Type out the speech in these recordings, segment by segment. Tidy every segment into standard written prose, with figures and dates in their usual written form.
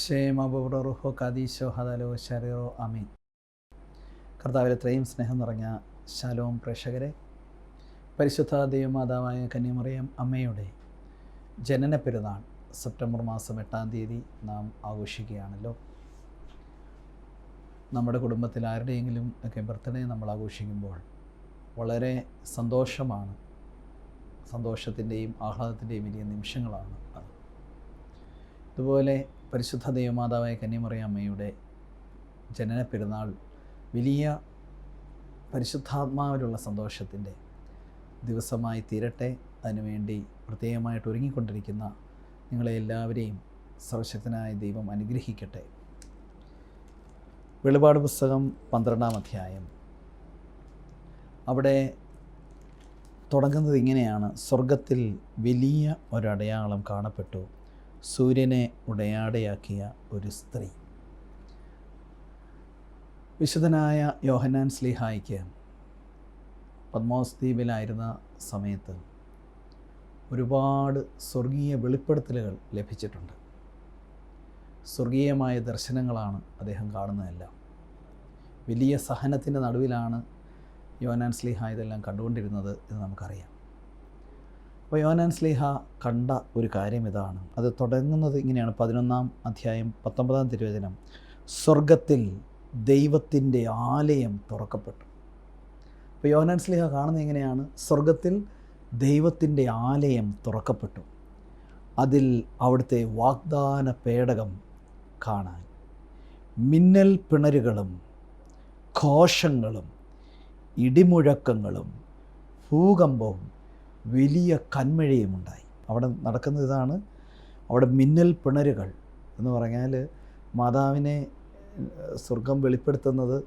ഷേമബുറോ കദീശോ ഹദലോ ശരീറോ അമീൻ. കർത്താവിൽ എത്രയും സ്നേഹം നിറഞ്ഞ ശലോം പ്രേക്ഷകരെ, പരിശുദ്ധ ദൈവമാതാവായ കന്യമറിയം അമ്മയുടെ ജനന പെരുന്നാൾ സെപ്റ്റംബർ മാസം 8-ാം തീയതി നാം ആഘോഷിക്കുകയാണല്ലോ. നമ്മുടെ കുടുംബത്തിൽ ആരുടെയെങ്കിലും ഒക്കെ ബർത്ത്ഡേ നമ്മൾ ആഘോഷിക്കുമ്പോൾ വളരെ സന്തോഷമാണ്, സന്തോഷത്തിൻ്റെയും ആഹ്ലാദത്തിൻ്റെയും വലിയ നിമിഷങ്ങളാണ് അത്. ഇതുപോലെ പരിശുദ്ധ ദൈവമാതാവായ കന്യമറിയം അമ്മയുടെ ജനന പെരുന്നാൾ വലിയ പരിശുദ്ധാത്മാവിലുള്ള സന്തോഷത്തിൻ്റെ ദിവസമായി തീരട്ടെ. അതിനുവേണ്ടി പ്രത്യേകമായിട്ട് ഒരുങ്ങിക്കൊണ്ടിരിക്കുന്ന നിങ്ങളെ എല്ലാവരെയും സർവശക്തനായ ദൈവം അനുഗ്രഹിക്കട്ടെ. വെളിപാട് പുസ്തകം 12-ാം അധ്യായം, അവിടെ തുടങ്ങുന്നത് ഇങ്ങനെയാണ്: സ്വർഗത്തിൽ വലിയ ഒരടയാളം കാണപ്പെട്ടു, സൂര്യനെ ഉടയാടയാക്കിയ ഒരു സ്ത്രീ. വിശുദ്ധനായ യോഹന്നാൻ ശ്ലീഹായ്ക്ക് പത്മോസ് ദ്വീപിലായിരുന്ന സമയത്ത് ഒരുപാട് സ്വർഗീയ വെളിപ്പെടുത്തലുകൾ ലഭിച്ചിട്ടുണ്ട്. സ്വർഗീയമായ ദർശനങ്ങളാണ് അദ്ദേഹം കാണുന്നതെല്ലാം. വലിയ സഹനത്തിൻ്റെ നടുവിലാണ് യോഹന്നാൻ ശ്ലീഹ ഇതെല്ലാം കണ്ടുകൊണ്ടിരുന്നത് എന്ന് നമുക്കറിയാം. അപ്പോൾ യോഹന്നാൻ ശ്ലീഹ കണ്ട ഒരു കാര്യം ഇതാണ്. അത് തുടങ്ങുന്നത് ഇങ്ങനെയാണ്: 11-ാം അധ്യായം 19-ാം തിരുവചനം. സ്വർഗത്തിൽ ദൈവത്തിൻ്റെ ആലയം തുറക്കപ്പെട്ടു. അപ്പോൾ യോഹന്നാൻ ശ്ലീഹ കാണുന്നത് എങ്ങനെയാണ്? സ്വർഗത്തിൽ ദൈവത്തിൻ്റെ ആലയം തുറക്കപ്പെട്ടു. അതിൽ അവിടുത്തെ വാഗ്ദാന പേടകം കാണാൻ മിന്നൽ പിണരുകളും ഘോഷങ്ങളും ഇടിമുഴക്കങ്ങളും ഭൂകമ്പവും വലിയ കന്മഴയുമുണ്ടായി. അവിടെ നടക്കുന്നത് ഇതാണ്. അവിടെ മിന്നൽ പിണരുകൾ എന്ന് പറഞ്ഞാൽ മാതാവിനെ സ്വർഗം വെളിപ്പെടുത്തുന്നത്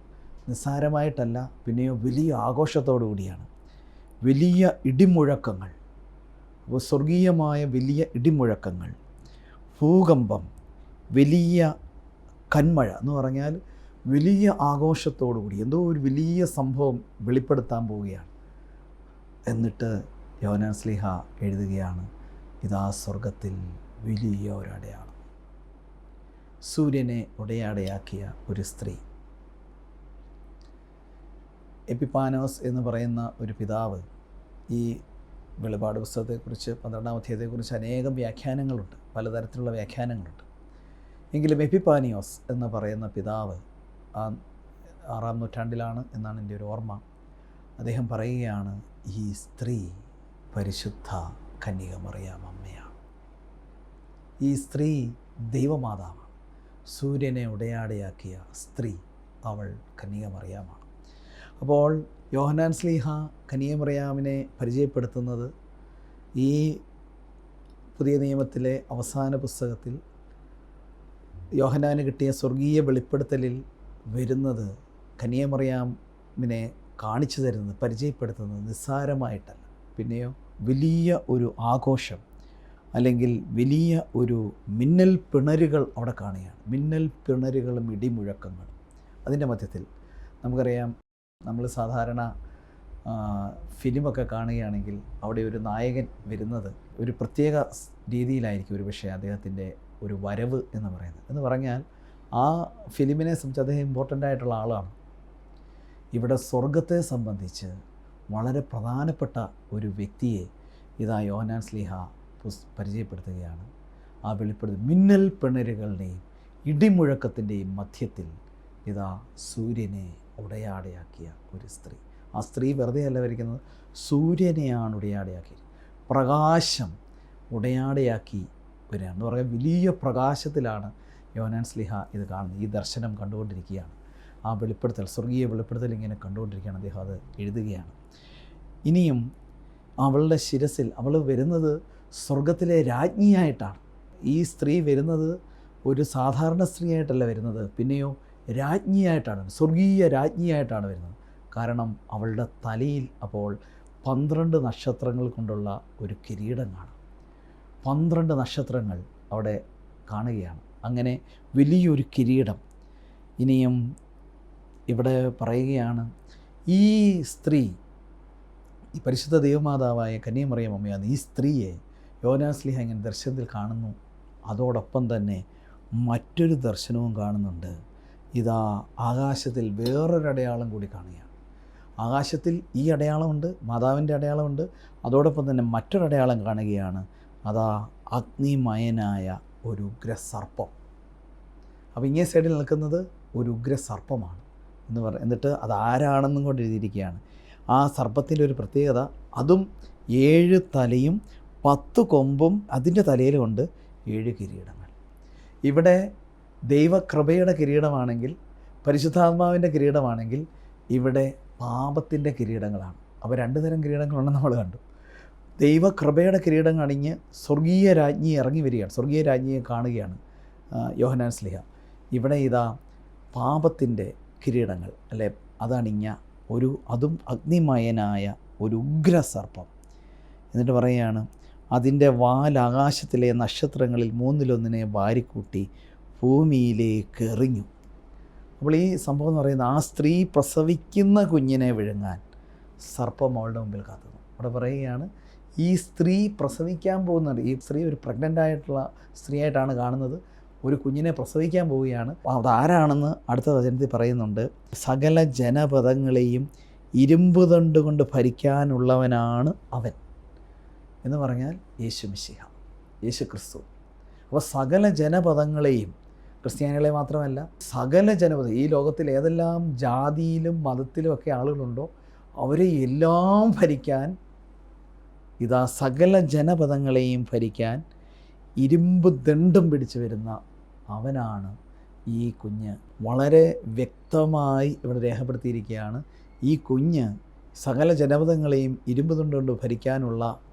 നിസ്സാരമായിട്ടല്ല, പിന്നെയോ വലിയ ആഘോഷത്തോടു കൂടിയാണ്. വലിയ ഇടിമുഴക്കങ്ങൾ, അപ്പോൾ സ്വർഗീയമായ വലിയ ഇടിമുഴക്കങ്ങൾ, ഭൂകമ്പം, വലിയ കന്മഴ എന്ന് പറഞ്ഞാൽ വലിയ ആഘോഷത്തോടു കൂടി എന്തോ ഒരു വലിയ സംഭവം വെളിപ്പെടുത്താൻ പോവുകയാണ്. എന്നിട്ട് യോഹന്നാൻ ശ്ലീഹ എഴുതുകയാണ്: ഇതാ സ്വർഗത്തിൽ വലിയ ഒരടയാളം, സൂര്യനെ ഉടയാടയാക്കിയ ഒരു സ്ത്രീ. എപ്പിഫാനോസ് എന്ന് പറയുന്ന ഒരു പിതാവ് ഈ വെളിപാട് പുസ്തകത്തെക്കുറിച്ച് 12-ാം അധ്യായത്തെക്കുറിച്ച് അനേകം വ്യാഖ്യാനങ്ങളുണ്ട്, പലതരത്തിലുള്ള വ്യാഖ്യാനങ്ങളുണ്ട്. എങ്കിലും എപ്പിഫാനിയോസ് എന്ന് പറയുന്ന പിതാവ് 6-ാം നൂറ്റാണ്ടിലാണ് എന്നാണ് എൻ്റെ ഒരു ഓർമ്മ. അദ്ദേഹം പറയുകയാണ്, ഈ സ്ത്രീ പരിശുദ്ധ കന്യക മറിയാം അമ്മയാണ്. ഈ സ്ത്രീ ദൈവമാതാവാണ്. സൂര്യനെ ഉടയാടയാക്കിയ സ്ത്രീ അവൾ കന്യക മറിയാമാണ്. അപ്പോൾ യോഹന്നാൻ ശ്ലീഹ കന്യക മറിയാമിനെ പരിചയപ്പെടുത്തുന്നത് ഈ പുതിയ നിയമത്തിലെ അവസാന പുസ്തകത്തിൽ യോഹന്നാന് കിട്ടിയ സ്വർഗീയ വെളിപ്പെടുത്തലിൽ വരുന്നത് കന്യക മറിയാമിനെ കാണിച്ചു തരുന്നത്, പരിചയപ്പെടുത്തുന്നത് നിസ്സാരമായിട്ടല്ല, പിന്നെയോ വലിയ ഒരു ആഘോഷം അല്ലെങ്കിൽ വലിയ ഒരു മിന്നൽ പിണരുകൾ അവിടെ കാണുകയാണ്. മിന്നൽ പിണരുകളും ഇടിമുഴക്കങ്ങളും. അതിൻ്റെ മധ്യത്തിൽ നമുക്കറിയാം, നമ്മൾ സാധാരണ ഫിലിമൊക്കെ കാണുകയാണെങ്കിൽ അവിടെ ഒരു നായകൻ വരുന്നത് ഒരു പ്രത്യേക രീതിയിലായിരിക്കും. ഒരു പക്ഷേ അദ്ദേഹത്തിൻ്റെ ഒരു വരവ് എന്ന് പറഞ്ഞാൽ ആ ഫിലിമിനെ സംബന്ധിച്ച് അദ്ദേഹം ഇമ്പോർട്ടൻ്റ് ആയിട്ടുള്ള ആളാണ്. ഇവിടെ സ്വർഗത്തെ സംബന്ധിച്ച് വളരെ പ്രധാനപ്പെട്ട ഒരു വ്യക്തിയെ ഇതാ യോഹന്നാൻ ശ്ലീഹ പരിചയപ്പെടുത്തുകയാണ്. ആ വെളിപ്പെടുത്തി മിന്നൽ പിണരുകളുടെയും ഇടിമുഴക്കത്തിൻ്റെയും മധ്യത്തിൽ ഇതാ സൂര്യനെ ഉടയാടയാക്കിയ ഒരു സ്ത്രീ. ആ സ്ത്രീ വെറുതെ അല്ല വരിക്കുന്നത്, സൂര്യനെയാണ് ഉടയാടയാക്കിയത്. പ്രകാശം ഉടയാടയാക്കി വരികയാണെന്ന് പറയാൻ വലിയ പ്രകാശത്തിലാണ് യോഹന്നാൻ ശ്ലീഹ ഇത് കാണുന്നത്. ഈ ദർശനം കണ്ടുകൊണ്ടിരിക്കുകയാണ്. ആ വെളിപ്പെടുത്തൽ, സ്വർഗീയ വെളിപ്പെടുത്തൽ ഇങ്ങനെ കണ്ടുകൊണ്ടിരിക്കുകയാണ്. അദ്ദേഹം അത് എഴുതുകയാണ്. ഇനിയും അവളുടെ ശിരസിൽ അവൾ വരുന്നത് സ്വർഗത്തിലെ രാജ്ഞിയായിട്ടാണ്. ഈ സ്ത്രീ വരുന്നത് ഒരു സാധാരണ സ്ത്രീയായിട്ടല്ല വരുന്നത്, പിന്നെയോ രാജ്ഞിയായിട്ടാണ്, സ്വർഗീയ രാജ്ഞിയായിട്ടാണ് വരുന്നത്. കാരണം അവളുടെ തലയിൽ അപ്പോൾ 12 നക്ഷത്രങ്ങൾ കൊണ്ടുള്ള ഒരു കിരീടം കാണാം. 12 നക്ഷത്രങ്ങൾ അവിടെ കാണുകയാണ്. അങ്ങനെ വലിയൊരു കിരീടം. ഇനിയും ഇവിടെ പറയുകയാണ്, ഈ സ്ത്രീ, ഈ പരിശുദ്ധ ദൈവമാതാവായ കന്യക മറിയം അമ്മയാണ്. ഈ സ്ത്രീയെ യോഹന്നാൻ ശ്ലീഹ ഇങ്ങനെ ദർശനത്തിൽ കാണുന്നു. അതോടൊപ്പം തന്നെ മറ്റൊരു ദർശനവും കാണുന്നുണ്ട്. ഇതാ ആകാശത്തിൽ വേറൊരു അടയാളം കൂടി കാണുകയാണ്. ആകാശത്തിൽ ഈ അടയാളമുണ്ട്, മാതാവിൻ്റെ അടയാളമുണ്ട്, അതോടൊപ്പം തന്നെ മറ്റൊരടയാളം കാണുകയാണ്. അതാ അഗ്നിമയനായ ഒരു ഉഗ്രസർപ്പം. അപ്പോൾ ഇങ്ങേ സൈഡിൽ നിൽക്കുന്നത് ഒരു ഉഗ്രസർപ്പമാണ് എന്നിട്ട് അതാരാണെന്നും കൊണ്ട് എഴുതിയിരിക്കുകയാണ്. ആ സർപ്പത്തിൻ്റെ ഒരു പ്രത്യേകത, അതും 7 തലയും 10 കൊമ്പും അതിൻ്റെ തലയിലുമുണ്ട് 7 കിരീടങ്ങൾ. ഇവിടെ ദൈവകൃപയുടെ കിരീടമാണെങ്കിൽ, പരിശുദ്ധാത്മാവിൻ്റെ കിരീടമാണെങ്കിൽ, ഇവിടെ പാപത്തിൻ്റെ കിരീടങ്ങളാണ്. അപ്പോൾ 2 തരം കിരീടങ്ങളുണ്ടെന്ന് നമ്മൾ കണ്ടു. ദൈവകൃപയുടെ കിരീടം അണിഞ്ഞ് സ്വർഗീയ രാജ്ഞി ഇറങ്ങി വരികയാണ്, സ്വർഗീയ രാജ്ഞിയെ കാണുകയാണ് യോഹന്നാൻ ശ്ലീഹ. ഇവിടെ ഇതാ പാപത്തിൻ്റെ കിരീടങ്ങൾ അല്ലെ, അതണിഞ്ഞ അതും അഗ്നിമയനായ ഒരു ഉഗ്രസർപ്പം. എന്നിട്ട് പറയുകയാണ്, അതിൻ്റെ വാൽ ആകാശത്തിലെ നക്ഷത്രങ്ങളിൽ 3-1 വാരിക്കൂട്ടി ഭൂമിയിലേക്ക് എറിഞ്ഞു. അപ്പോൾ ഈ സംഭവം എന്ന് പറയുന്നത്, ആ സ്ത്രീ പ്രസവിക്കുന്ന കുഞ്ഞിനെ വിഴുങ്ങാൻ സർപ്പം അവളുടെ മുമ്പിൽ കാത്തുന്നു. അവിടെ പറയുകയാണ്, ഈ സ്ത്രീ പ്രസവിക്കാൻ പോകുന്നത്, ഈ സ്ത്രീ ഒരു പ്രഗ്നൻ്റ് ആയിട്ടുള്ള സ്ത്രീയായിട്ടാണ് കാണുന്നത്, ഒരു കുഞ്ഞിനെ പ്രസവിക്കാൻ പോവുകയാണ്. അതാരാണെന്ന് അടുത്ത വചനത്തിൽ പറയുന്നുണ്ട്. സകല ജനപദങ്ങളെയും ഇരുമ്പ് ദണ്ഡ് കൊണ്ട് ഭരിക്കാനുള്ളവനാണ് അവൻ എന്ന് പറഞ്ഞാൽ യേശു മിശിഹ, യേശു ക്രിസ്തു. അപ്പോൾ സകല ജനപദങ്ങളെയും, ക്രിസ്ത്യാനികളെ മാത്രമല്ല, സകല ജനപദം, ഈ ലോകത്തിൽ ഏതെല്ലാം ജാതിയിലും മതത്തിലുമൊക്കെ ആളുകളുണ്ടോ അവരെ എല്ലാം ഭരിക്കാൻ, ഇതാ സകല ജനപദങ്ങളെയും ഭരിക്കാൻ ഇരുമ്പ് ദണ്ഡും പിടിച്ചു വരുന്ന അവനാണ് ഈ കുഞ്ഞ്. വളരെ വ്യക്തമായി ഇവിടെ രേഖപ്പെടുത്തിയിരിക്കുകയാണ്, ഈ കുഞ്ഞ് സകല ജനപദങ്ങളെയും ഇരുമ്പ് ദണ്ഡുകൊണ്ട് ഭരിക്കാനുള്ള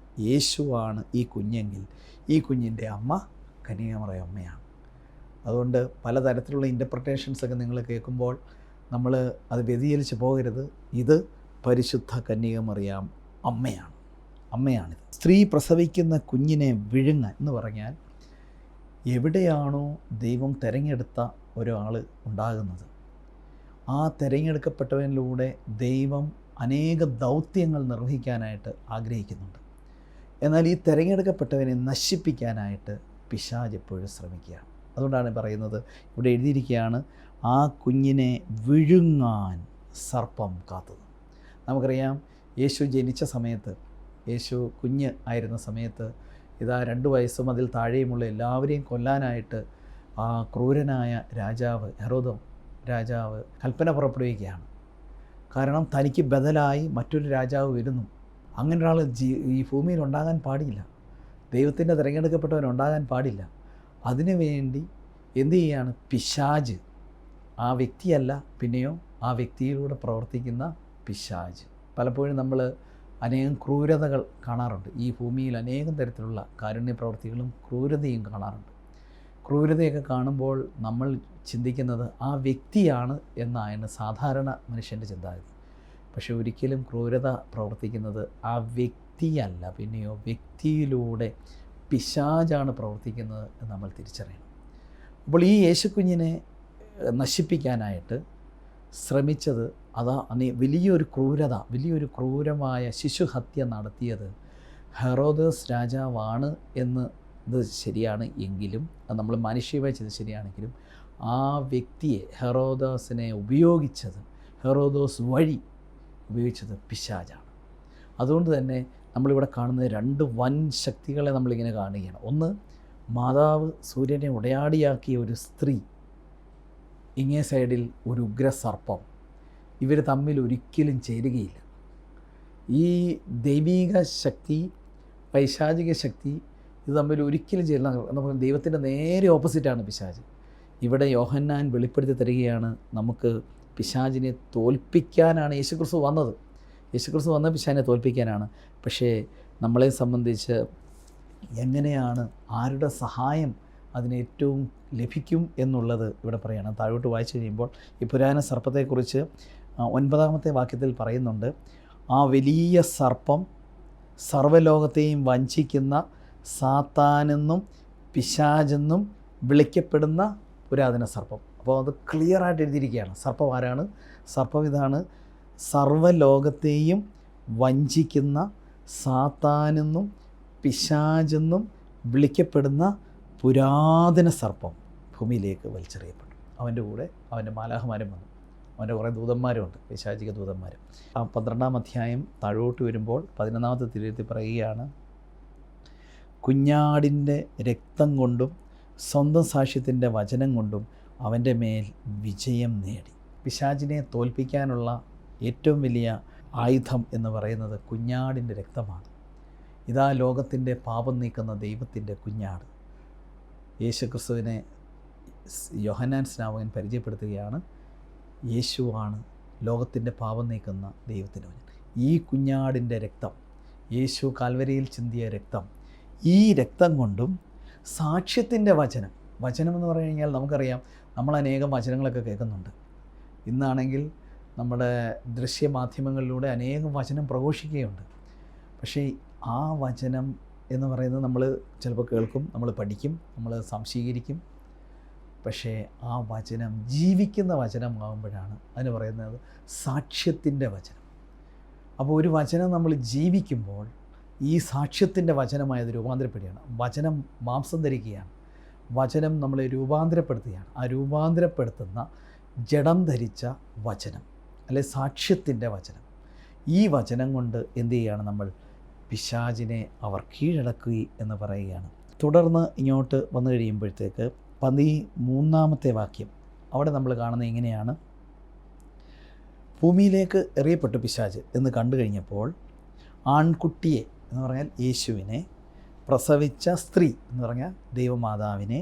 യേശുവാണ് ഈ കുഞ്ഞെങ്കിൽ, ഈ കുഞ്ഞിൻ്റെ അമ്മ കന്യകമറിയമ്മയാണ്. അതുകൊണ്ട് പലതരത്തിലുള്ള ഇൻ്റർപ്രിട്ടേഷൻസൊക്കെ നിങ്ങൾ കേൾക്കുമ്പോൾ നമ്മൾ അത് വ്യതിചലിച്ച് പോകരുത്. ഇത് പരിശുദ്ധ കന്യകമറിയാം അമ്മയാണിത്. സ്ത്രീ പ്രസവിക്കുന്ന കുഞ്ഞിനെ വിഴുങ്ങാൻ എന്ന് പറഞ്ഞാൽ, എവിടെയാണോ ദൈവം തിരഞ്ഞെടുത്ത ഒരാൾ ഉണ്ടാകുന്നത്, ആ തിരഞ്ഞെടുക്കപ്പെട്ടവനിലൂടെ ദൈവം അനേക ദൗത്യങ്ങൾ നിർവഹിക്കാനായിട്ട് ആഗ്രഹിക്കുന്നുണ്ട്. എന്നാൽ ഈ തിരഞ്ഞെടുക്കപ്പെട്ടവനെ നശിപ്പിക്കാനായിട്ട് പിശാച് എപ്പോഴും ശ്രമിക്കുകയാണ്. അതുകൊണ്ടാണ് പറയുന്നത്, ഇവിടെ എഴുതിയിരിക്കുകയാണ്, ആ കുഞ്ഞിനെ വിഴുങ്ങാൻ സർപ്പം കാത്തത്. നമുക്കറിയാം, യേശു ജനിച്ച സമയത്ത്, യേശു കുഞ്ഞ് ആയിരുന്ന സമയത്ത്, ഇതാ 2 വയസ്സും അതിൽ താഴെയുമുള്ള എല്ലാവരെയും കൊല്ലാനായിട്ട് ആ ക്രൂരനായ രാജാവ്, ഹെറോദ് രാജാവ് കൽപ്പന പുറപ്പെടുവിക്കുകയാണ്. കാരണം തനിക്ക് ബദലായി മറ്റൊരു രാജാവ് വരുന്നു. അങ്ങനെ ഒരാൾ ഈ ഭൂമിയിൽ ഉണ്ടാകാൻ പാടില്ല, ദൈവത്തിൻ്റെ തിരഞ്ഞെടുക്കപ്പെട്ടവൻ ഉണ്ടാകാൻ പാടില്ല. അതിനുവേണ്ടി എന്തു ചെയ്യാണ് പിശാച്, ആ വ്യക്തിയല്ല പിന്നെയോ ആ വ്യക്തിയിലൂടെ പ്രവർത്തിക്കുന്ന പിശാച്. പലപ്പോഴും നമ്മൾ അനേകം ക്രൂരതകൾ കാണാറുണ്ട്. ഈ ഭൂമിയിൽ അനേകം തരത്തിലുള്ള കാരുണ്യ പ്രവർത്തികളും ക്രൂരതയും കാണാറുണ്ട്. ക്രൂരതയൊക്കെ കാണുമ്പോൾ നമ്മൾ ചിന്തിക്കുന്നത് ആ വ്യക്തിയാണ് എന്നാണ് സാധാരണ മനുഷ്യൻ്റെ ചിന്താഗതി. പക്ഷെ ഒരിക്കലും ക്രൂരത പ്രവർത്തിക്കുന്നത് ആ വ്യക്തിയല്ല, പിന്നെയോ വ്യക്തിയിലൂടെ പിശാചാണ് പ്രവർത്തിക്കുന്നത് എന്ന് നമ്മൾ തിരിച്ചറിയണം. അപ്പോൾ ഈ യേശുക്കുഞ്ഞിനെ നശിപ്പിക്കാനായിട്ട് ശ്രമിച്ചത് വലിയൊരു ക്രൂരമായ ശിശുഹത്യ നടത്തിയത് ഹെറോദസ് രാജാവാണ് എന്ന് ഇത് ശരിയാണ് എങ്കിലും, അത് നമ്മൾ മാനുഷികമായി ചെയ്ത് ശരിയാണെങ്കിലും, ആ വ്യക്തിയെ ഹെറോദാസിനെ ഹെറോദോസ് വഴി ഉപയോഗിച്ചത് പിശാചാണ്. അതുകൊണ്ട് തന്നെ നമ്മളിവിടെ കാണുന്ന 2 വൻ ശക്തികളെ നമ്മളിങ്ങനെ കാണുകയാണ്. ഒന്ന്, മാതാവ് സൂര്യനെ ഉടയാടിയാക്കിയ ഒരു സ്ത്രീ, ഇങ്ങേ സൈഡിൽ ഒരു ഉഗ്രസർപ്പം. ഇവർ തമ്മിൽ ഒരിക്കലും ചേരുകയില്ല. ഈ ദൈവിക ശക്തി, പൈശാചിക ശക്തി, ഇത് തമ്മിൽ ഒരിക്കലും ചേരുന്ന, നമുക്ക് ദൈവത്തിൻ്റെ നേരെ ഓപ്പോസിറ്റാണ് പിശാച്. ഇവിടെ യോഹന്നാൻ വെളിപ്പെടുത്തി തരികയാണ്, നമുക്ക് പിശാചിനെ തോൽപ്പിക്കാനാണ് യേശുക്രിസ്തു വന്നത്. യേശുക്രിസ്തു വന്ന പിശാചിനെ തോൽപ്പിക്കാനാണ്. പക്ഷേ നമ്മളെ സംബന്ധിച്ച് എങ്ങനെയാണ്, ആരുടെ സഹായം അതിനേറ്റവും ലഭിക്കും എന്നുള്ളത് ഇവിടെ പറയുകയാണ്. താഴോട്ട് വായിച്ചു കഴിയുമ്പോൾ ഈ പുരാതന സർപ്പത്തെക്കുറിച്ച് 9-ാമത്തെ വാക്യത്തിൽ പറയുന്നുണ്ട്, ആ വലിയ സർപ്പം സർവ്വലോകത്തെയും വഞ്ചിക്കുന്ന സാത്താനെന്നും പിശാചെന്നും വിളിക്കപ്പെടുന്ന പുരാതന സർപ്പം. അപ്പോൾ അത് ക്ലിയറായിട്ട് എഴുതിയിരിക്കുകയാണ്. സർപ്പം ആരാണ്? സർപ്പം ഇതാണ്, സർവ്വലോകത്തെയും വഞ്ചിക്കുന്ന സാത്താനെന്നും പിശാചെന്നും വിളിക്കപ്പെടുന്ന പുരാതന സർപ്പം. ഭൂമിയിലേക്ക് വലിച്ചെറിയപ്പെട്ടു. അവൻ്റെ കൂടെ അവൻ്റെ മാലാഖമാരും വന്നു. അവൻ്റെ കുറേ ദൂതന്മാരുമുണ്ട്, പൈശാചിക ദൂതന്മാർ. ആ 12-ാം അധ്യായം താഴോട്ട് വരുമ്പോൾ 11-ാമത്തെ തിരുവെഴുത്തിൽ പറയുകയാണ്, കുഞ്ഞാടിൻ്റെ രക്തം കൊണ്ടും സ്വന്തം സാക്ഷ്യത്തിൻ്റെ വചനം കൊണ്ടും അവൻ്റെ മേൽ വിജയം നേടി. പിശാചിനെ തോൽപ്പിക്കാനുള്ള ഏറ്റവും വലിയ ആയുധം എന്ന് പറയുന്നത് കുഞ്ഞാടിൻ്റെ രക്തമാണ്. ഇതാ ലോകത്തിൻ്റെ പാപം നീക്കുന്ന ദൈവത്തിൻ്റെ കുഞ്ഞാട്. യേശുക്രിസ്തുവിനെ യോഹന്നാൻ സ്നാപകൻ പരിചയപ്പെടുത്തുകയാണ്. യേശുവാണ് ലോകത്തിൻ്റെ പാപം നീക്കുന്ന ദൈവത്തിൻ്റെ കുഞ്ഞാട്. ഈ കുഞ്ഞാടിൻ്റെ രക്തം, യേശു കാൽവരിയിൽ ചിന്തിയ രക്തം, ഈ രക്തം കൊണ്ടും സാക്ഷ്യത്തിൻ്റെ വചനം എന്ന് പറഞ്ഞു കഴിഞ്ഞാൽ നമുക്കറിയാം, നമ്മൾ അനേകം വചനങ്ങളൊക്കെ കേൾക്കുന്നുണ്ട്. ഇന്നാണെങ്കിൽ നമ്മുടെ ദൃശ്യമാധ്യമങ്ങളിലൂടെ അനേകം വചനം പ്രഘോഷിക്കുകയുണ്ട്. പക്ഷേ ആ വചനം എന്ന് പറയുന്നത് നമ്മൾ ചിലപ്പോൾ കേൾക്കും, നമ്മൾ പഠിക്കും, നമ്മൾ സംശീകരിക്കും. പക്ഷേ ആ വചനം ജീവിക്കുന്ന വചനമാകുമ്പോഴാണ് അതിന് പറയുന്നത് സാക്ഷ്യത്തിൻ്റെ വചനം. അപ്പോൾ ഒരു വചനം നമ്മൾ ജീവിക്കുമ്പോൾ ഈ സാക്ഷ്യത്തിൻ്റെ വചനമായത് രൂപാന്തരപ്പെടുകയാണ്. വചനം മാംസം ധരിക്കുകയാണ്. വചനം നമ്മളെ രൂപാന്തരപ്പെടുത്തുകയാണ്. ആ രൂപാന്തരപ്പെടുത്തുന്ന ജഡം ധരിച്ച വചനം, അല്ലെ സാക്ഷ്യത്തിൻ്റെ വചനം. ഈ വചനം കൊണ്ട് എന്ത് ചെയ്യുകയാണ്? നമ്മൾ പിശാചിനെ അവർ കീഴടക്കുക എന്ന് പറയുകയാണ്. തുടർന്ന് ഇങ്ങോട്ട് വന്നു കഴിയുമ്പോഴത്തേക്ക് 13-ാമത്തെ വാക്യം, അവിടെ നമ്മൾ കാണുന്നത് ഇങ്ങനെയാണ്: ഭൂമിയിലേക്ക് എറിയപ്പെട്ടു പിശാച് എന്ന് കണ്ടു കഴിഞ്ഞപ്പോൾ ആൺകുട്ടിയെ എന്ന് പറഞ്ഞാൽ യേശുവിനെ, പ്രസവിച്ച സ്ത്രീ എന്ന് പറഞ്ഞാൽ ദൈവമാതാവിനെ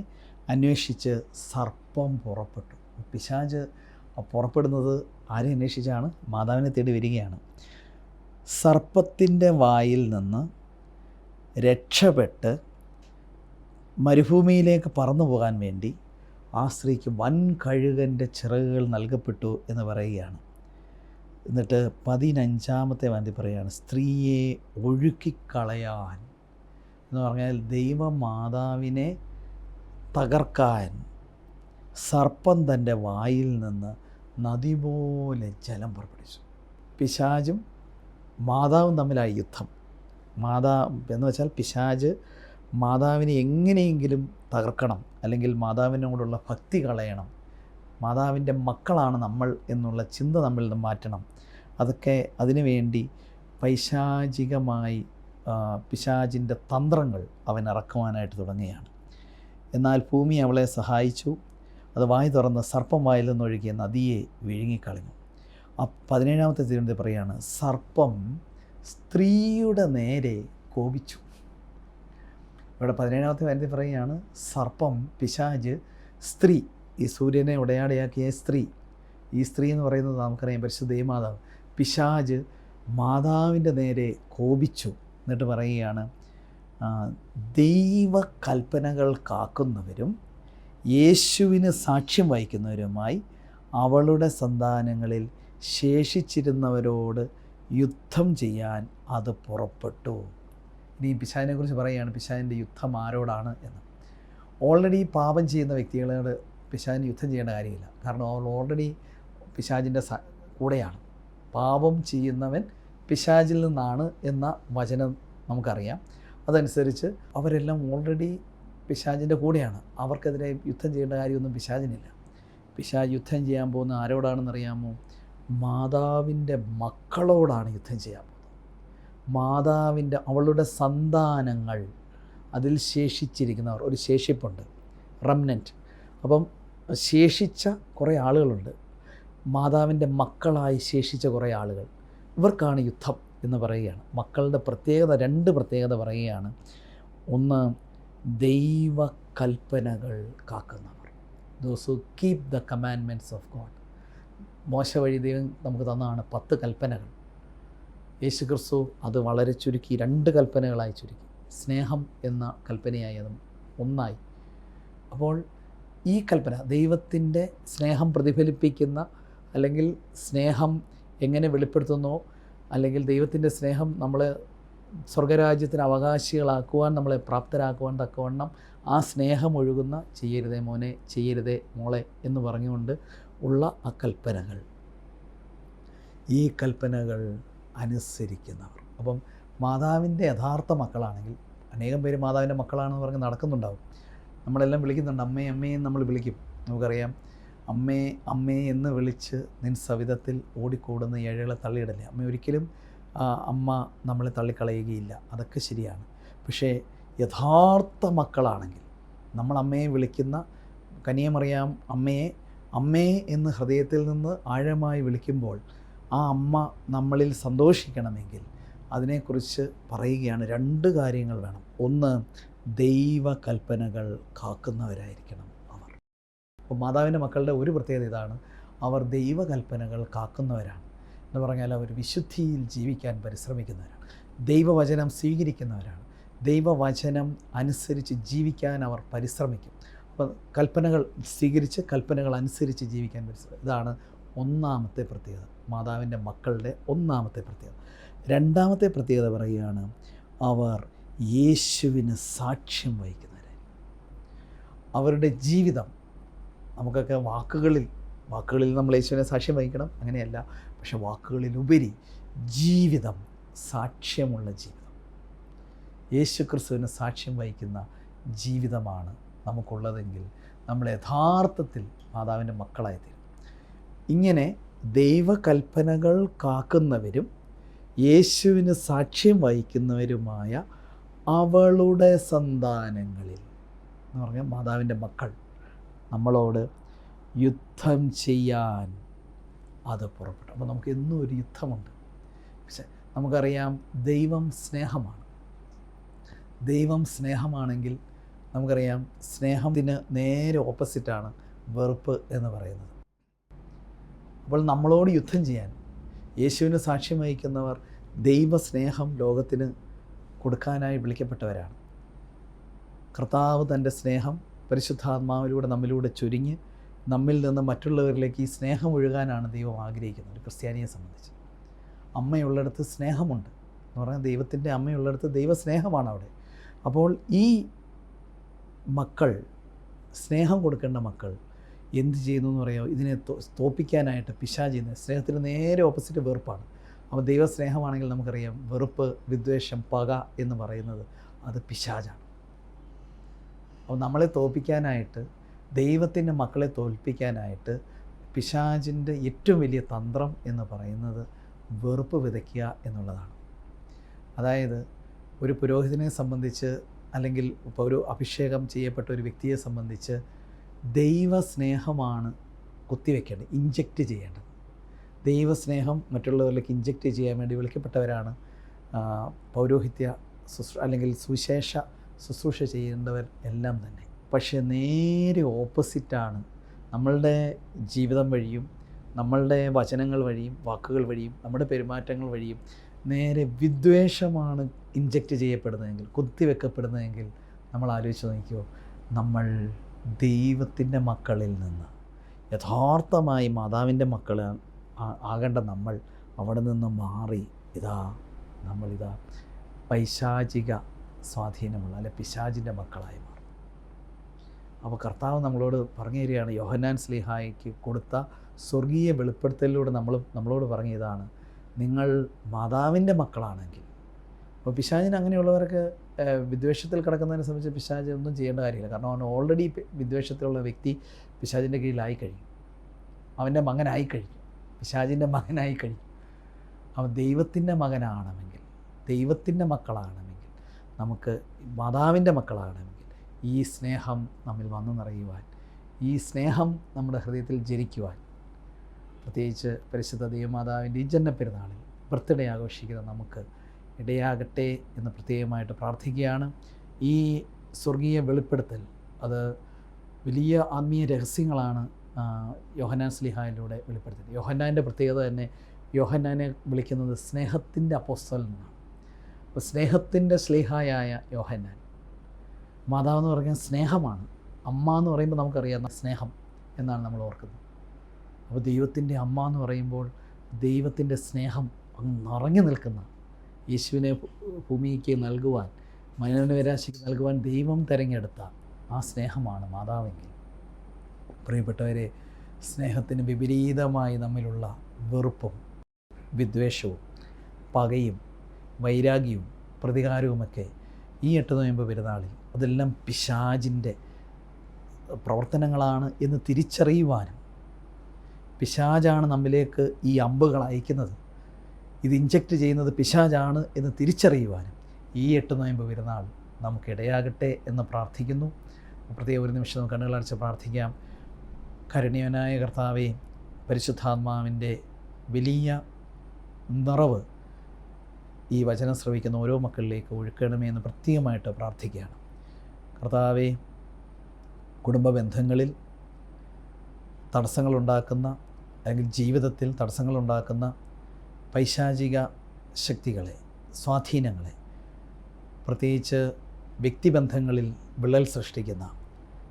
അന്വേഷിച്ച് സർപ്പം പുറപ്പെട്ടു. പിശാച് പുറപ്പെടുന്നത് ആരെ അന്വേഷിച്ചാണ്? മാതാവിനെ തേടി വരികയാണ്. സർപ്പത്തിൻ്റെ വായിൽ നിന്ന് രക്ഷപ്പെട്ട് മരുഭൂമിയിലേക്ക് പറന്നു പോകാൻ വേണ്ടി ആ സ്ത്രീക്ക് വൻ കഴുകൻ്റെ ചിറകുകൾ നൽകപ്പെട്ടു എന്ന് പറയുകയാണ്. എന്നിട്ട് 15-ാമത്തെ വാക്യം പറയുകയാണ്, സ്ത്രീയെ ഒഴുക്കിക്കളയാൻ എന്ന് പറഞ്ഞാൽ ദൈവമാതാവിനെ തകർക്കാൻ സർപ്പം തൻ്റെ വായിൽ നിന്ന് നദി പോലെ ജലം പുറപ്പെടുവിച്ചു. പിശാചും മാതാവും തമ്മിലായി യുദ്ധം. എന്ന് വെച്ചാൽ പിശാച് മാതാവിനെ എങ്ങനെയെങ്കിലും തകർക്കണം, അല്ലെങ്കിൽ മാതാവിനോടുള്ള ഭക്തി കളയണം, മാതാവിൻ്റെ മക്കളാണ് നമ്മൾ എന്നുള്ള ചിന്ത നമ്മളിൽ നിന്ന് മാറ്റണം. അതൊക്കെ അതിനുവേണ്ടി പൈശാചികമായി പിശാചിൻ്റെ തന്ത്രങ്ങൾ അവൻ ഇറക്കുവാനായിട്ട് തുടങ്ങുകയാണ്. എന്നാൽ ഭൂമി അവളെ സഹായിച്ചു. അത് വായി തുറന്ന് സർപ്പം വായിൽ നിന്നൊഴുകിയ നദിയെ വിഴുങ്ങിക്കളഞ്ഞു. 17-ാമത്തെ തിരുവനന്തപുരത്ത് പറയുകയാണ്, സർപ്പം സ്ത്രീയുടെ നേരെ കോപിച്ചു. ഇവിടെ 17-ാമത്തെ വാക്യത്തിൽ പറയുകയാണ്, സർപ്പം, പിശാച്, സ്ത്രീ, ഈ സൂര്യനെ ഉടയാടയാക്കിയ സ്ത്രീ, ഈ സ്ത്രീ എന്ന് പറയുന്നത് നമുക്കറിയാം പരിശുദ്ധ ദൈവമാതാവ്. പിശാച് മാതാവിൻ്റെ നേരെ കോപിച്ചു. എന്നിട്ട് പറയുകയാണ്, ദൈവകൽപ്പനകൾ കാക്കുന്നവരും യേശുവിന് സാക്ഷ്യം വഹിക്കുന്നവരുമായി അവളുടെ സന്താനങ്ങളിൽ ശേഷിച്ചിരുന്നവരോട് യുദ്ധം ചെയ്യാൻ അത് പുറപ്പെട്ടു. ഇനി പിശാചിനെക്കുറിച്ച് പറയുകയാണ്, പിശാചിൻ്റെ യുദ്ധം ആരോടാണ് എന്ന്. ഓൾറെഡി പാപം ചെയ്യുന്ന വ്യക്തികളോട് പിശാചിന് യുദ്ധം ചെയ്യേണ്ട കാര്യമില്ല. കാരണം അവൾ ഓൾറെഡി പിശാചിൻ്റെ കൂടെയാണ്. പാപം ചെയ്യുന്നവൻ പിശാചിൽ നിന്നാണ് എന്ന വചനം നമുക്കറിയാം. അതനുസരിച്ച് അവരെല്ലാം ഓൾറെഡി പിശാചിൻ്റെ കൂടെയാണ്. അവർക്കെതിരെ യുദ്ധം ചെയ്യേണ്ട കാര്യമൊന്നും പിശാചിനില്ല. പിശാച് യുദ്ധം ചെയ്യാൻ പോകുന്ന ആരോടാണെന്നറിയാമോ? മാതാവിൻ്റെ മക്കളോടാണ് യുദ്ധം ചെയ്യാൻ പോകുന്നത്. മാതാവിൻ്റെ, അവളുടെ സന്താനങ്ങൾ, അതിൽ ശേഷിച്ചിരിക്കുന്നവർ, ഒരു ശേഷിപ്പുണ്ട്, റെമനൻറ്റ്. അപ്പം ശേഷിച്ച കുറേ ആളുകളുണ്ട്, മാതാവിൻ്റെ മക്കളായി ശേഷിച്ച കുറേ ആളുകൾ. ഇവർക്കാണ് യുദ്ധം എന്ന് പറയുകയാണ്. മക്കളുടെ പ്രത്യേകത, 2 പ്രത്യേകത പറയുകയാണ്. ഒന്ന്, ദൈവകൽപ്പനകൾ കാക്കുന്നവർ, those who keep the commandments of God. മോശ വഴി ദൈവം നമുക്ക് തന്നതാണ് 10 കൽപ്പനകൾ. യേശു ക്രിസ്തു അത് വളരെ ചുരുക്കി 2 കൽപ്പനകളായി ചുരുക്കി. സ്നേഹം എന്ന കൽപ്പനയായി അതും ഒന്നായി. അപ്പോൾ ഈ കൽപ്പന ദൈവത്തിൻ്റെ സ്നേഹം പ്രതിഫലിപ്പിക്കുന്ന, അല്ലെങ്കിൽ സ്നേഹം എങ്ങനെ വെളിപ്പെടുത്തുന്നോ, അല്ലെങ്കിൽ ദൈവത്തിൻ്റെ സ്നേഹം നമ്മളെ സ്വർഗരാജ്യത്തിന് അവകാശികളാക്കുവാൻ, നമ്മളെ പ്രാപ്തരാക്കുവാൻ തക്കവണ്ണം ആ സ്നേഹം ഒഴുകുന്ന, ചെയ്യരുതേ മോനെ, ചെയ്യരുതേ മോളെ എന്ന് പറഞ്ഞുകൊണ്ട് ഉള്ള ആ കൽപ്പനകൾ, ഈ കൽപ്പനകൾ അനുസരിക്കുന്നവർ. അപ്പം മാതാവിൻ്റെ യഥാർത്ഥ മക്കളാണെങ്കിൽ, അനേകം പേര് മാതാവിൻ്റെ മക്കളാണെന്ന് പറഞ്ഞ് നടക്കുന്നുണ്ടാവും. നമ്മളെല്ലാം വിളിക്കുന്നുണ്ട്, അമ്മേ അമ്മേ എന്ന് നമ്മൾ വിളിക്കും. നമുക്കറിയാം, അമ്മേ അമ്മേ എന്ന് വിളിച്ച് നിൻ സവിധത്തിൽ ഓടിക്കൂടുന്ന ഏഴകളെ തള്ളിയിടല്ലേ. അമ്മ ഒരിക്കലും അമ്മ നമ്മളെ തള്ളിക്കളയുകയില്ല, അതൊക്കെ ശരിയാണ്. പക്ഷേ യഥാർത്ഥ മക്കളാണെങ്കിൽ നമ്മൾ അമ്മയെ വിളിക്കുന്ന, കനിയമറിയാം അമ്മയെ അമ്മേ എന്ന് ഹൃദയത്തിൽ നിന്ന് ആഴമായി വിളിക്കുമ്പോൾ ആ അമ്മ നമ്മളിൽ സന്തോഷിക്കണമെങ്കിൽ അതിനെക്കുറിച്ച് പറയുകയാണ്. 2 കാര്യങ്ങൾ വേണം. ഒന്ന്, ദൈവകൽപ്പനകൾ കാക്കുന്നവരായിരിക്കണം അവർ. അപ്പോൾ മാതാവിൻ്റെ മക്കളുടെ ഒരു പ്രത്യേകത ഇതാണ്, അവർ ദൈവകൽപ്പനകൾ കാക്കുന്നവരാണ്. എന്ന് പറഞ്ഞാൽ അവർ വിശുദ്ധിയിൽ ജീവിക്കാൻ പരിശ്രമിക്കുന്നവരാണ്, ദൈവവചനം സ്വീകരിക്കുന്നവരാണ്, ദൈവവചനം അനുസരിച്ച് ജീവിക്കാൻ അവർ പരിശ്രമിക്കും. അപ്പോൾ കൽപ്പനകൾ സ്വീകരിച്ച് കൽപ്പനകൾ അനുസരിച്ച് ജീവിക്കാൻ പരിശ്രമിക്കും. ഇതാണ് ഒന്നാമത്തെ പ്രത്യേകത, മാതാവിൻ്റെ മക്കളുടെ ഒന്നാമത്തെ പ്രത്യേകത. 2ാമത്തെ പ്രത്യേകത പറയുകയാണ്, അവർ യേശുവിന് സാക്ഷ്യം വഹിക്കുന്നവരെ. അവരുടെ ജീവിതം, നമുക്കൊക്കെ വാക്കുകളിൽ നമ്മൾ യേശുവിനെ സാക്ഷ്യം വഹിക്കണം, അങ്ങനെയല്ല. പക്ഷെ വാക്കുകളിലുപരി ജീവിതം, സാക്ഷ്യമുള്ള ജീവിതം, യേശു ക്രിസ്തുവിന് സാക്ഷ്യം വഹിക്കുന്ന ജീവിതമാണ് നമുക്കുള്ളതെങ്കിൽ നമ്മൾ യഥാർത്ഥത്തിൽ മാതാവിൻ്റെ മക്കളായിത്തീരും. ഇങ്ങനെ ദൈവകൽപ്പനകൾ കാക്കുന്നവരും യേശുവിന് സാക്ഷ്യം വഹിക്കുന്നവരുമായ അവളുടെ സന്താനങ്ങളിൽ എന്ന് പറഞ്ഞാൽ മാതാവിൻ്റെ മക്കൾ നമ്മളോട് യുദ്ധം ചെയ്യാൻ അത് പുറപ്പെട്ടു. അപ്പോൾ നമുക്ക് എന്നും ഒരു യുദ്ധമുണ്ട്. പക്ഷെ നമുക്കറിയാം, ദൈവം സ്നേഹമാണ്. ദൈവം സ്നേഹമാണെങ്കിൽ നമുക്കറിയാം, സ്നേഹത്തിന് നേരെ ഓപ്പോസിറ്റാണ് വെറുപ്പ് എന്ന് പറയുന്നത്. അപ്പോൾ നമ്മളോട് യുദ്ധം ചെയ്യാൻ യേശുവിന് സാക്ഷ്യം വഹിക്കുന്നവർ ദൈവസ്നേഹം ലോകത്തിന് കൊടുക്കാനായി വിളിക്കപ്പെട്ടവരാണ്. കർത്താവ് തൻ്റെ സ്നേഹം പരിശുദ്ധാത്മാവിലൂടെ നമ്മിലൂടെ ചൊരിഞ്ഞ് നമ്മിൽ നിന്ന് മറ്റുള്ളവരിലേക്ക് ഈ സ്നേഹം ഒഴുകാനാണ് ദൈവം ആഗ്രഹിക്കുന്നത്. ഒരു ക്രിസ്ത്യാനിയെ സംബന്ധിച്ച് അമ്മയുള്ളിടത്ത് സ്നേഹമുണ്ട് എന്ന് പറഞ്ഞാൽ, ദൈവത്തിൻ്റെ അമ്മയുള്ളിടത്ത് ദൈവസ്നേഹമാണ് അവിടെ. അപ്പോൾ ഈ മക്കൾ, സ്നേഹം കൊടുക്കേണ്ട മക്കൾ എന്ത് ചെയ്യുന്നു എന്ന് പറയുമോ, ഇതിനെ തോപ്പിക്കാനായിട്ട് പിശാച് ചെയ്യുന്നത് സ്നേഹത്തിന് നേരെ ഓപ്പോസിറ്റ് വെറുപ്പാണ്. അപ്പോൾ ദൈവസ്നേഹമാണെങ്കിൽ നമുക്കറിയാം, വെറുപ്പ്, വിദ്വേഷം, പക എന്ന് പറയുന്നത് അത് പിശാചാണ്. അപ്പോൾ നമ്മളെ തോൽപ്പിക്കാനായിട്ട്, ദൈവത്തിൻ്റെ മക്കളെ തോൽപ്പിക്കാനായിട്ട് പിശാചിൻ്റെ ഏറ്റവും വലിയ തന്ത്രം എന്ന് പറയുന്നത് വെറുപ്പ് വിതയ്ക്കുക എന്നുള്ളതാണ്. അതായത് ഒരു പുരോഹിതനെ സംബന്ധിച്ച്, അല്ലെങ്കിൽ ഇപ്പോൾ ഒരു അഭിഷേകം ചെയ്യപ്പെട്ട ഒരു വ്യക്തിയെ സംബന്ധിച്ച് ദൈവസ്നേഹമാണ് കുത്തിവെക്കേണ്ടത്, ഇഞ്ചക്റ്റ് ചെയ്യേണ്ടത്. ദൈവസ്നേഹം മറ്റുള്ളവരിലേക്ക് ഇഞ്ചക്റ്റ് ചെയ്യാൻ വേണ്ടി വിളിക്കപ്പെട്ടവരാണ് പൗരോഹിത്യ അല്ലെങ്കിൽ സുവിശേഷ ശുശ്രൂഷ ചെയ്യേണ്ടവർ എല്ലാം തന്നെ. പക്ഷേ നേരെ ഓപ്പോസിറ്റാണ് നമ്മളുടെ ജീവിതം വഴിയും നമ്മളുടെ വചനങ്ങൾ വഴിയും വാക്കുകൾ വഴിയും നമ്മുടെ പെരുമാറ്റങ്ങൾ വഴിയും നേരെ വിദ്വേഷമാണ് ഇഞ്ചക്റ്റ് ചെയ്യപ്പെടുന്നതെങ്കിൽ, കുത്തിവെക്കപ്പെടുന്നതെങ്കിൽ നമ്മൾ ആലോചിച്ച് നോക്കിയോ, നമ്മൾ ദൈവത്തിൻ്റെ മക്കളിൽ നിന്ന്, യഥാർത്ഥമായി മാതാവിൻ്റെ മക്കൾ ആകേണ്ട നമ്മൾ അവിടെ നിന്ന് മാറി നമ്മളിതാ പൈശാചിക സ്വാധീനമുള്ള അല്ലെ പിശാചിൻ്റെ മക്കളായി മാറും. അപ്പോൾ കർത്താവ് നമ്മളോട് പറഞ്ഞു തരികയാണ്, യോഹന്നാൻ ശ്ലീഹായ്ക്ക് കൊടുത്ത സ്വർഗീയ വെളിപ്പെടുത്തലിലൂടെ നമ്മളോട് പറഞ്ഞ ഇതാണ്, നിങ്ങൾ മാതാവിൻ്റെ മക്കളാണെങ്കിൽ. അപ്പോൾ പിശാചിന് അങ്ങനെയുള്ളവർക്ക് വിദ്വേഷത്തിൽ കിടക്കുന്നതിനെ സംബന്ധിച്ച് പിശാച് ഒന്നും ചെയ്യേണ്ട കാര്യമില്ല. കാരണം അവൻ ഓൾറെഡി വിദ്വേഷത്തിലുള്ള വ്യക്തി പിശാചിൻ്റെ കീഴിലായി കഴിഞ്ഞു, അവൻ്റെ മകനായി കഴിഞ്ഞു, പിശാചിൻ്റെ മകനായി കഴിഞ്ഞു. അവൻ ദൈവത്തിൻ്റെ മകനാണെങ്കിൽ, ദൈവത്തിൻ്റെ മക്കളാണെങ്കിൽ, നമുക്ക് മാതാവിൻ്റെ മക്കളാണെങ്കിൽ ഈ സ്നേഹം നമ്മിൽ വന്നു നിറയുവാൻ, ഈ സ്നേഹം നമ്മുടെ ഹൃദയത്തിൽ ജനിക്കുവാൻ, പ്രത്യേകിച്ച് പരിശുദ്ധ ദൈവമാതാവിൻ്റെ ഈ ജന്മപ്പെരുന്നാളിൽ ബർത്ത്ഡേ ആഘോഷിക്കുന്ന നമുക്ക് ഇടയാകട്ടെ എന്ന് പ്രത്യേകമായിട്ട് പ്രാർത്ഥിക്കുകയാണ്. ഈ സ്വർഗീയ വെളിപ്പെടുത്തൽ അത് വലിയ ആത്മീയ രഹസ്യങ്ങളാണ് യോഹന്നാൻ ശ്ലീഹായിലൂടെ വെളിപ്പെടുത്തുന്നത്. യോഹന്നാൻ്റെ പ്രത്യേകത തന്നെ, യോഹന്നാനെ വിളിക്കുന്നത് സ്നേഹത്തിൻ്റെ അപ്പോസ്തലൻ എന്നാണ്. അപ്പോൾ സ്നേഹത്തിൻ്റെ ശ്ലീഹായായ യോഹന്നാൻ, മാതാവെന്ന് പറഞ്ഞാൽ സ്നേഹമാണ്, അമ്മ എന്ന് പറയുമ്പോൾ നമുക്കറിയാം സ്നേഹം എന്നാണ് നമ്മൾ ഓർക്കുന്നത്. അപ്പോൾ ദൈവത്തിൻ്റെ അമ്മ എന്ന് പറയുമ്പോൾ ദൈവത്തിൻ്റെ സ്നേഹം നിറഞ്ഞു നിൽക്കുന്ന, യേശുവിനെ ഭൂമിക്ക് നൽകുവാൻ, മനുഷ്യരാശിക്ക് നൽകുവാൻ ദൈവം തിരഞ്ഞെടുത്ത ആ സ്നേഹമാണ് മാതാവെങ്കിൽ, പ്രിയപ്പെട്ടവരെ, സ്നേഹത്തിന് വിപരീതമായി നമ്മിലുള്ള വെറുപ്പും വിദ്വേഷവും പകയും വൈരാഗ്യവും പ്രതികാരവുമൊക്കെ ഈ 8 നോയമ്പ് പെരുന്നാളിൽ അതെല്ലാം പിശാചിൻ്റെ പ്രവർത്തനങ്ങളാണ് എന്ന് തിരിച്ചറിയുവാനും, പിശാചാണ് നമ്മിലേക്ക് ഈ അമ്പുകൾ അയക്കുന്നത്, ഇത് ഇഞ്ചക്റ്റ് ചെയ്യുന്നത് പിശാചാണ് എന്ന് തിരിച്ചറിയുവാനും ഈ 8 നോയമ്പ് പെരുന്നാൾ നമുക്കിടയാകട്ടെ എന്ന് പ്രാർത്ഥിക്കുന്നു. പ്രത്യേക ഒരു നിമിഷം നമുക്ക് കണ്ണുകളടച്ച് പ്രാർത്ഥിക്കാം. കരുണീയനായ കർത്താവേ, പരിശുദ്ധാത്മാവിൻ്റെ വലിയ നിറവ് ഈ വചനം ശ്രവിക്കുന്ന ഓരോ മക്കളിലേക്ക് ഒഴുക്കണമേ എന്ന് പ്രത്യേകമായിട്ട് പ്രാർത്ഥിക്കുകയാണ്. കർത്താവേ, കുടുംബ ബന്ധങ്ങളിൽ തടസ്സങ്ങളുണ്ടാക്കുന്ന, അല്ലെങ്കിൽ ജീവിതത്തിൽ തടസ്സങ്ങളുണ്ടാക്കുന്ന പൈശാചിക ശക്തികളെ, സ്വാധീനങ്ങളെ, പ്രത്യേകിച്ച് വ്യക്തിബന്ധങ്ങളിൽ വിള്ളൽ സൃഷ്ടിക്കുന്ന,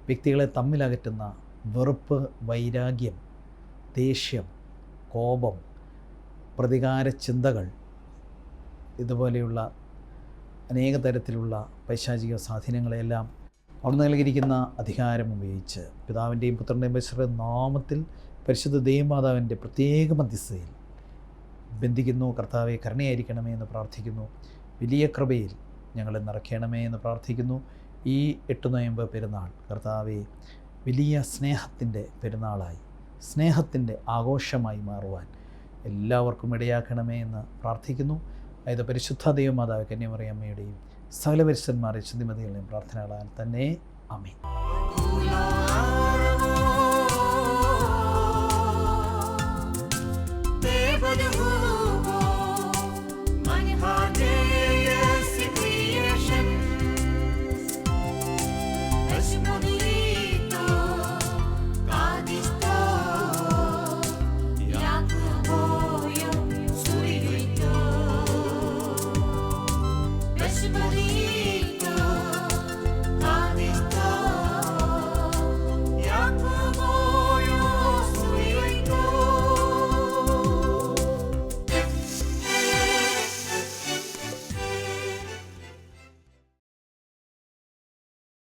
വ്യക്തികളെ തമ്മിലകറ്റുന്ന വെറുപ്പ്, വൈരാഗ്യം, ദേഷ്യം, കോപം, പ്രതികാര ചിന്തകൾ, ഇതുപോലെയുള്ള അനേക തരത്തിലുള്ള പൈശാചിക സ്വാധീനങ്ങളെല്ലാം അവിടെ നൽകിയിരിക്കുന്ന അധികാരം ഉപയോഗിച്ച് പിതാവിൻ്റെയും പുത്രൻ്റെയും പരിശുദ്ധ നാമത്തിൽ പരിശുദ്ധ ദൈവമാതാവിൻ്റെ പ്രത്യേക മധ്യസ്ഥതയിൽ ബന്ധിക്കുന്നു. കർത്താവെ, കരുണയായിരിക്കണമേ എന്ന് പ്രാർത്ഥിക്കുന്നു. വലിയ കൃപയിൽ ഞങ്ങളെ നിറയ്ക്കണമേ എന്ന് പ്രാർത്ഥിക്കുന്നു. ഈ 8 നോയമ്പ് പെരുന്നാൾ കർത്താവെ വലിയ സ്നേഹത്തിൻ്റെ പെരുന്നാളായി, സ്നേഹത്തിൻ്റെ ആഘോഷമായി മാറുവാൻ എല്ലാവർക്കും ഇടയാക്കണമേ എന്ന് പ്രാർത്ഥിക്കുന്നു. അതായത് പരിശുദ്ധ ദൈവമാതാവ് കന്യാമറിയമ്മയുടെയും സകല പരിശുദ്ധന്മാരെ ശുദ്ധിമതികളുടെയും പ്രാർത്ഥനകളാൽ തന്നെ ആമേൻ. Devo